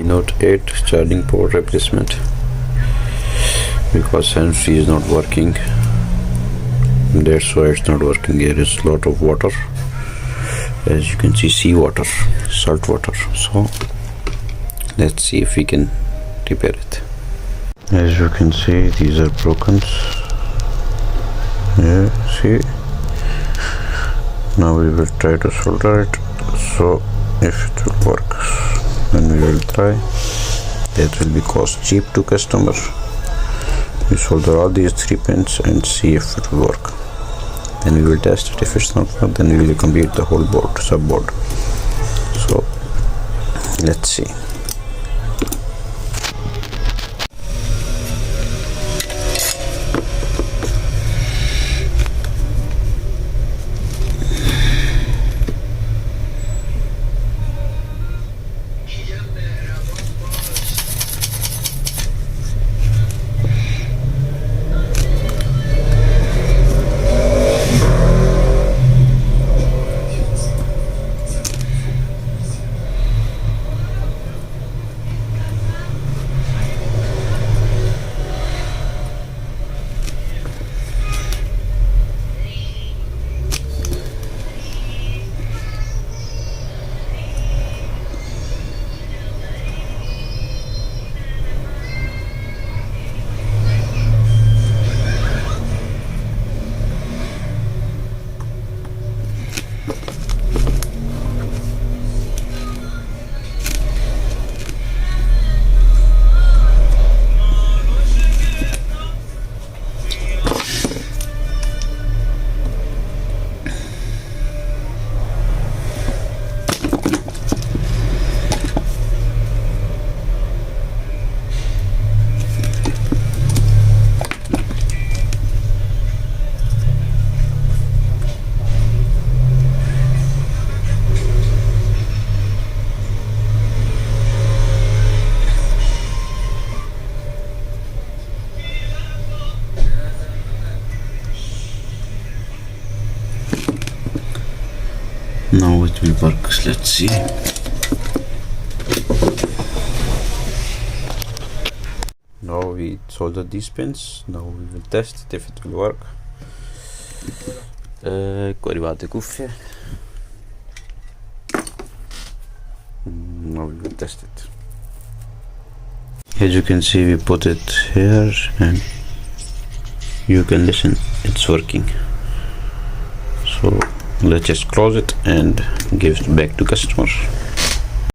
Note 8 charging port replacement, because hands-free is not working. That's why it's not working. There is a lot of water, as you can see, seawater, salt water. So let's see if we can repair it. As you can see, these are broken. Yeah, see. Now we will try to solder it. So if it will work, then we will try. That will be cost cheap to customer. We solder all these 3 pins and see if it will work. Then we will test it. If it's not work, then we will complete the whole board, subboard. So let's see. Now it will work. Let's see. Now we soldered these pins. Now we will test it if it will work. Corrivate cuffie. Now we will test it. As you can see, we put it here and you can listen, it's working. So let's just close it and give it back to customer.